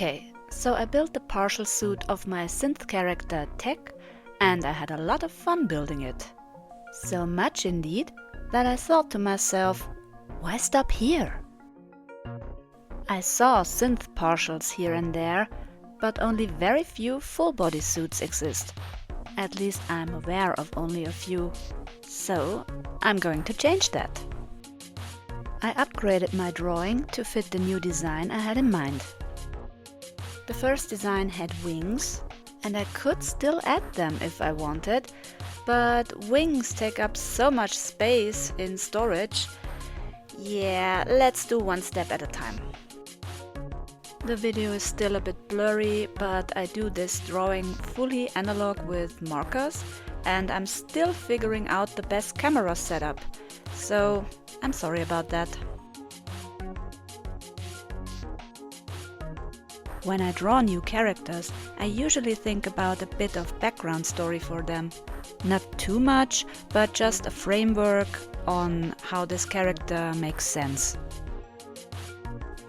Okay, so I built the partial suit of my synth character T.E.C, and I had a lot of fun building it. So much indeed that I thought to myself, why stop here? I saw synth partials here and there, but only very few full body suits exist. At least I'm aware of only a few. So I'm going to change that. I upgraded my drawing to fit the new design I had in mind. The first design had wings, and I could still add them if I wanted, but wings take up so much space in storage. Yeah, let's do one step at a time. The video is still a bit blurry, but I do this drawing fully analog with markers, and I'm still figuring out the best camera setup, so I'm sorry about that. When I draw new characters, I usually think about a bit of background story for them. Not too much, but just a framework on how this character makes sense.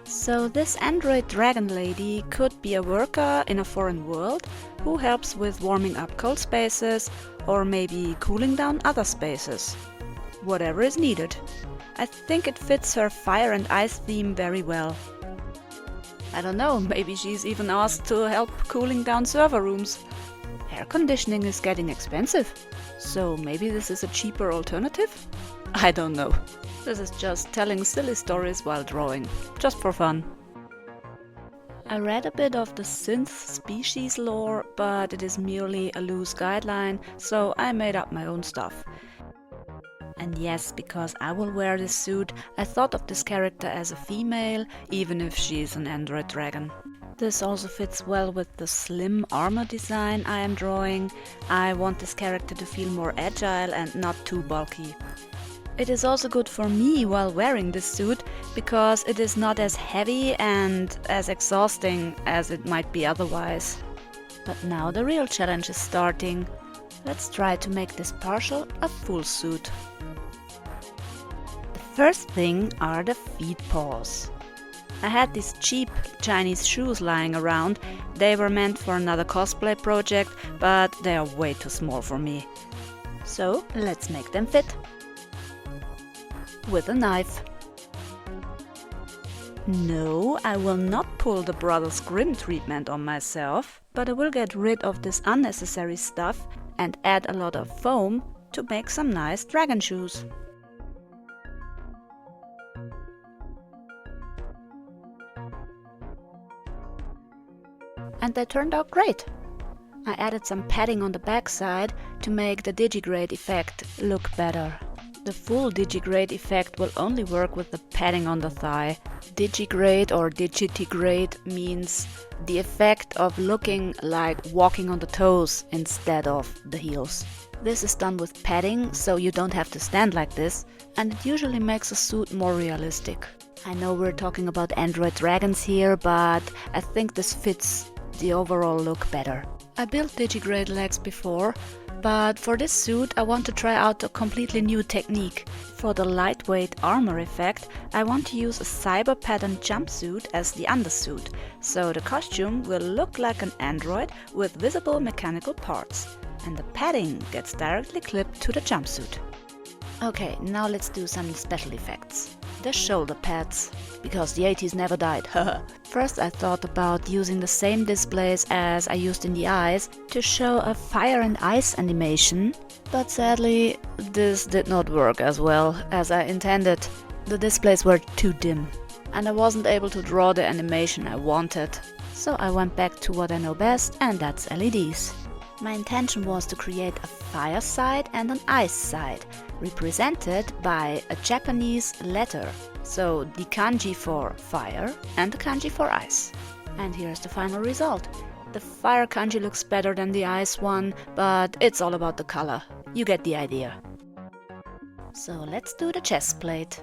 So this android dragon lady could be a worker in a foreign world who helps with warming up cold spaces or maybe cooling down other spaces. Whatever is needed. I think it fits her fire and ice theme very well. I don't know, maybe she's even asked to help cooling down server rooms. Air conditioning is getting expensive, so maybe this is a cheaper alternative? I don't know. This is just telling silly stories while drawing, just for fun. I read a bit of the synth species lore, but it is merely a loose guideline, so I made up my own stuff. And yes, because I will wear this suit, I thought of this character as a female, even if she's an android dragon. This also fits well with the slim armor design I am drawing. I want this character to feel more agile and not too bulky. It is also good for me while wearing this suit, because it is not as heavy and as exhausting as it might be otherwise. But now the real challenge is starting. Let's try to make this partial a full suit. The first thing are the feet paws. I had these cheap Chinese shoes lying around. They were meant for another cosplay project, but they are way too small for me. So let's make them fit. With a knife. No, I will not pull the Brothers Grimm treatment on myself, but I will get rid of this unnecessary stuff and add a lot of foam to make some nice dragon shoes. And they turned out great. I added some padding on the backside to make the digigrade effect look better. The full digigrade effect will only work with the padding on the thigh. Digigrade or digitigrade means the effect of looking like walking on the toes instead of the heels. This is done with padding, so you don't have to stand like this, and it usually makes a suit more realistic. I know we're talking about android dragons here, but I think this fits the overall look better. I built digigrade legs before, but for this suit I want to try out a completely new technique. For the lightweight armor effect, I want to use a cyber pattern jumpsuit as the undersuit, so the costume will look like an android with visible mechanical parts, and the padding gets directly clipped to the jumpsuit. Okay, now let's do some special effects. The shoulder pads, because the 80s never died. First I thought about using the same displays as I used in the eyes to show a fire and ice animation, but sadly this did not work as well as I intended. The displays were too dim, and I wasn't able to draw the animation I wanted. So I went back to what I know best, and that's LEDs. My intention was to create a fire side and an ice side, represented by a Japanese letter, so the kanji for fire and the kanji for ice. And here's the final result. The fire kanji looks better than the ice one, but it's all about the color. You get the idea. So let's do the chest plate.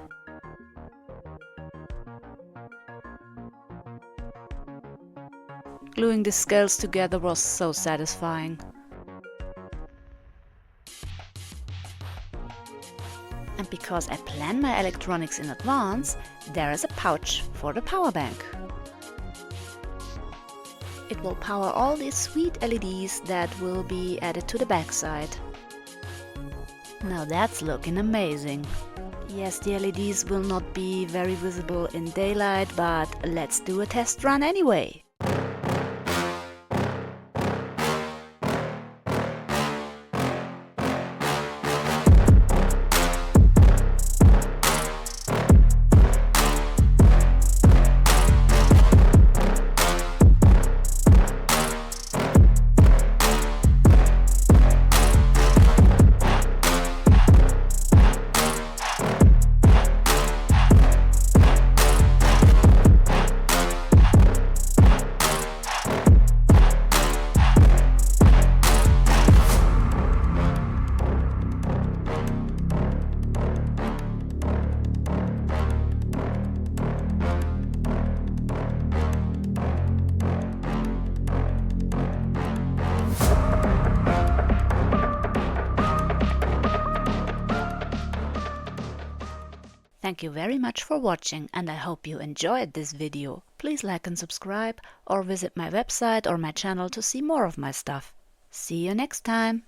Gluing the scales together was so satisfying. And because I plan my electronics in advance, there is a pouch for the power bank. It will power all these sweet LEDs that will be added to the backside. Now that's looking amazing. Yes, the LEDs will not be very visible in daylight, but let's do a test run anyway. Thank you very much for watching, and I hope you enjoyed this video. Please like and subscribe, or visit my website or my channel to see more of my stuff. See you next time!